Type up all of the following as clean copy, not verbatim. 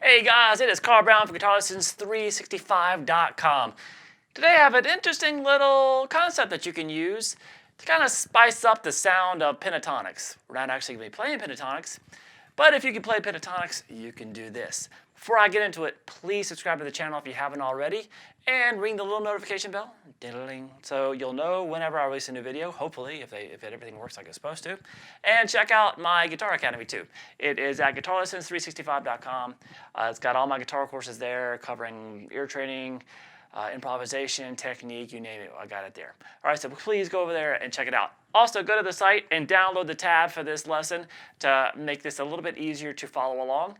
Hey guys, it is Carl Brown for GuitarLessons365.com. Today I have an interesting little concept that you can use to kind of spice up the sound of pentatonics. We're not actually going to be playing pentatonics, but if you can play pentatonics, you can do this. Before I get into it, please subscribe to the channel if you haven't already, and ring the little notification bell, diddling, so you'll know whenever I release a new video, hopefully, if everything works like it's supposed to. And check out my Guitar Academy too. It is at GuitarLessons365.com. It's got all my guitar courses there, covering ear training, improvisation, technique, you name it, I got it there. All right, so please go over there and check it out. Also, go to the site and download the tab for this lesson to make this a little bit easier to follow along.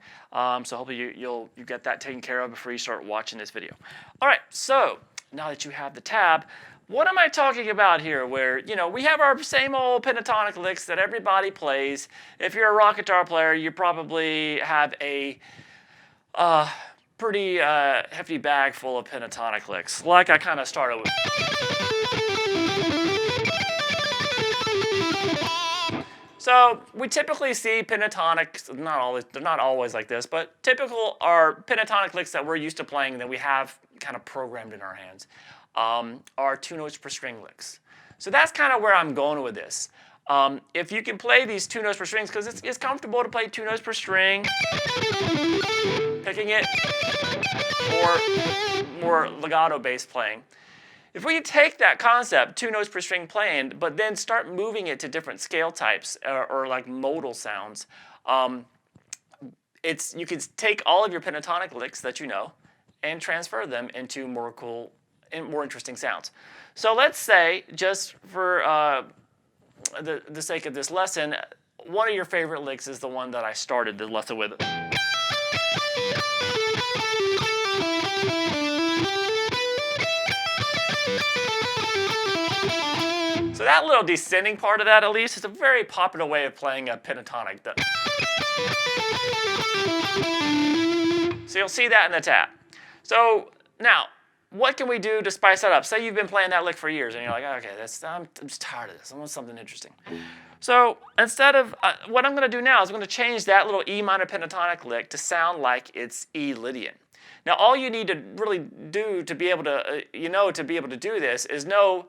So hopefully you get that taken care of before you start watching this video. All right, so now that you have the tab, what am I talking about here? Where, you know, we have our same old pentatonic licks that everybody plays. If you're a rock guitar player, you probably have a pretty hefty bag full of pentatonic licks, like I kind of started with. So we typically see pentatonics, they're not always like this, but typical are pentatonic licks that we're used to playing that we have kind of programmed in our hands are 2 notes per string licks. So that's kind of where I'm going with this. If you can play these 2 notes per strings, because it's comfortable to play 2 notes per string, picking it, or more legato bass playing. If we take that concept, 2 notes per string playing, but then start moving it to different scale types or like modal sounds, you can take all of your pentatonic licks that you know and transfer them into more cool and more interesting sounds. So let's say, just for the sake of this lesson, one of your favorite licks is the one that I started the lesson with. So that little descending part of that, at least, is a very popular way of playing a pentatonic. So you'll see that in the tab. So now, what can we do to spice that up? Say you've been playing that lick for years, and you're like, okay, I'm just tired of this. I want something interesting. So instead of, what I'm going to do now is I'm going to change that little E minor pentatonic lick to sound like it's E Lydian. Now, all you need to really do to be able to, to be able to do this is know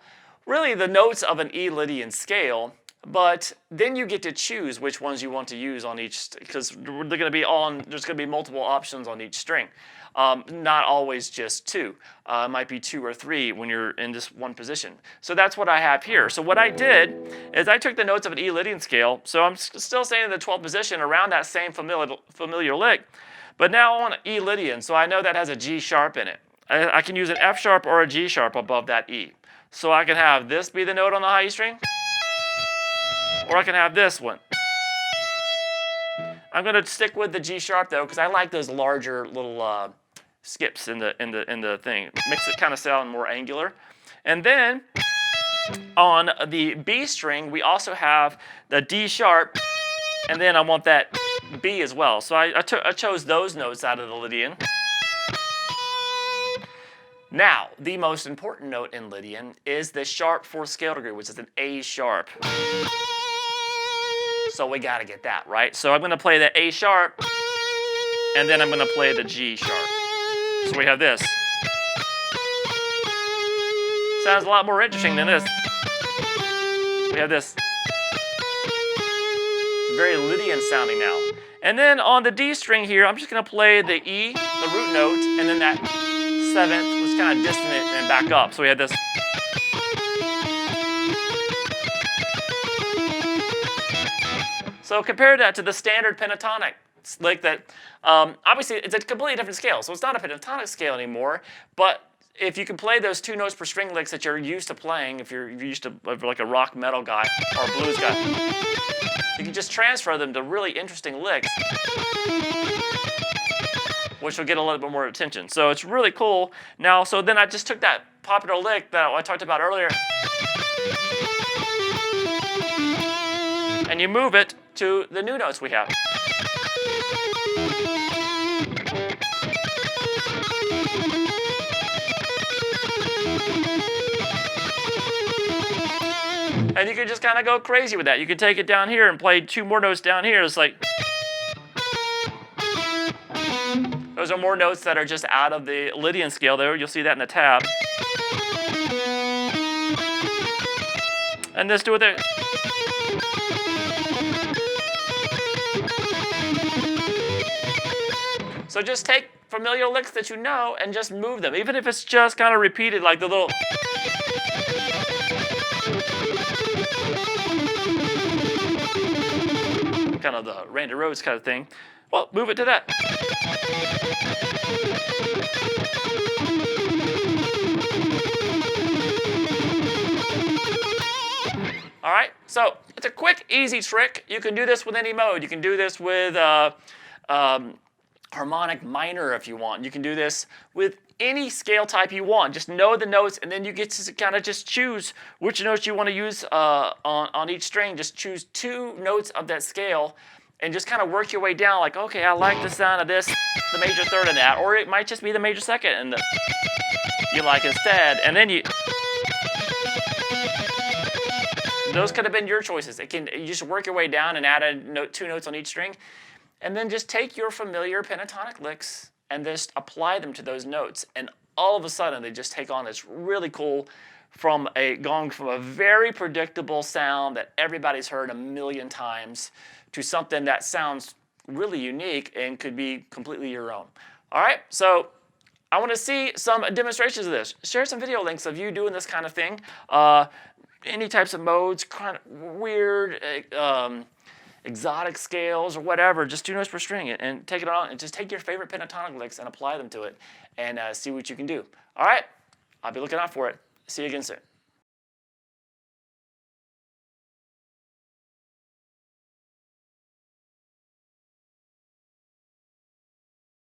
really the notes of an E Lydian scale, but then you get to choose which ones you want to use on each, because they're going to be there's going to be multiple options on each string. Not always just 2. It might be 2 or 3 when you're in this one position. So that's what I have here. So what I did is I took the notes of an E Lydian scale, so I'm still staying in the 12th position around that same familiar lick, but now on E Lydian, so I know that has a G sharp in it. I can use an F sharp or a G sharp above that E. So I can have this be the note on the high E string, or I can have this one. I'm going to stick with the G sharp though, because I like those larger little skips in the thing. It makes it kind of sound more angular. And then on the B string, we also have the D sharp, and then I want that B as well. So I chose those notes out of the Lydian. Now, the most important note in Lydian is the sharp 4th scale degree, which is an A sharp. So we got to get that, right? So I'm going to play the A sharp, and then I'm going to play the G sharp. So we have this. Sounds a lot more interesting than this. We have this. Very Lydian sounding now. And then on the D string here, I'm just going to play the E, the root note, and then that 7th was kind of dissonant and back up. So we had this. So compare that to the standard pentatonic lick that, obviously it's a completely different scale. So it's not a pentatonic scale anymore, but if you can play those 2 notes per string licks that you're used to playing, if you're used to like a rock metal guy or a blues guy, you can just transfer them to really interesting licks, which will get a little bit more attention. So it's really cool. Now, so then I just took that popular lick that I talked about earlier, and you move it to the new notes we have. And you can just kind of go crazy with that. You can take it down here and play 2 more notes down here. It's like, those are more notes that are just out of the Lydian scale there. You'll see that in the tab. And let's do it there. So just take familiar licks that you know and just move them, even if it's just kind of repeated, like the little. Kind of the Randy Rhoads kind of thing. Well, move it to that. All right, so it's a quick, easy trick. You can do this with any mode. You can do this with harmonic minor if you want. You can do this with any scale type you want. Just know the notes, and then you get to kind of just choose which notes you want to use on each string. Just choose 2 notes of that scale, and just kind of work your way down. Like, okay, I like the sound of this, the major third in that, or it might just be the major second and you like instead. And then you. Those could have been your choices. You just work your way down and add a note, 2 notes on each string, and then just take your familiar pentatonic licks and just apply them to those notes. And all of a sudden, they just take on this really cool, going from a very predictable sound that everybody's heard a million times to something that sounds really unique and could be completely your own. All right, so I want to see some demonstrations of this. Share some video links of you doing this kind of thing. Any types of modes, kind of weird, exotic scales or whatever, just 2 notes per string and take it on and just take your favorite pentatonic licks and apply them to it and see what you can do. All right, I'll be looking out for it. See you again soon.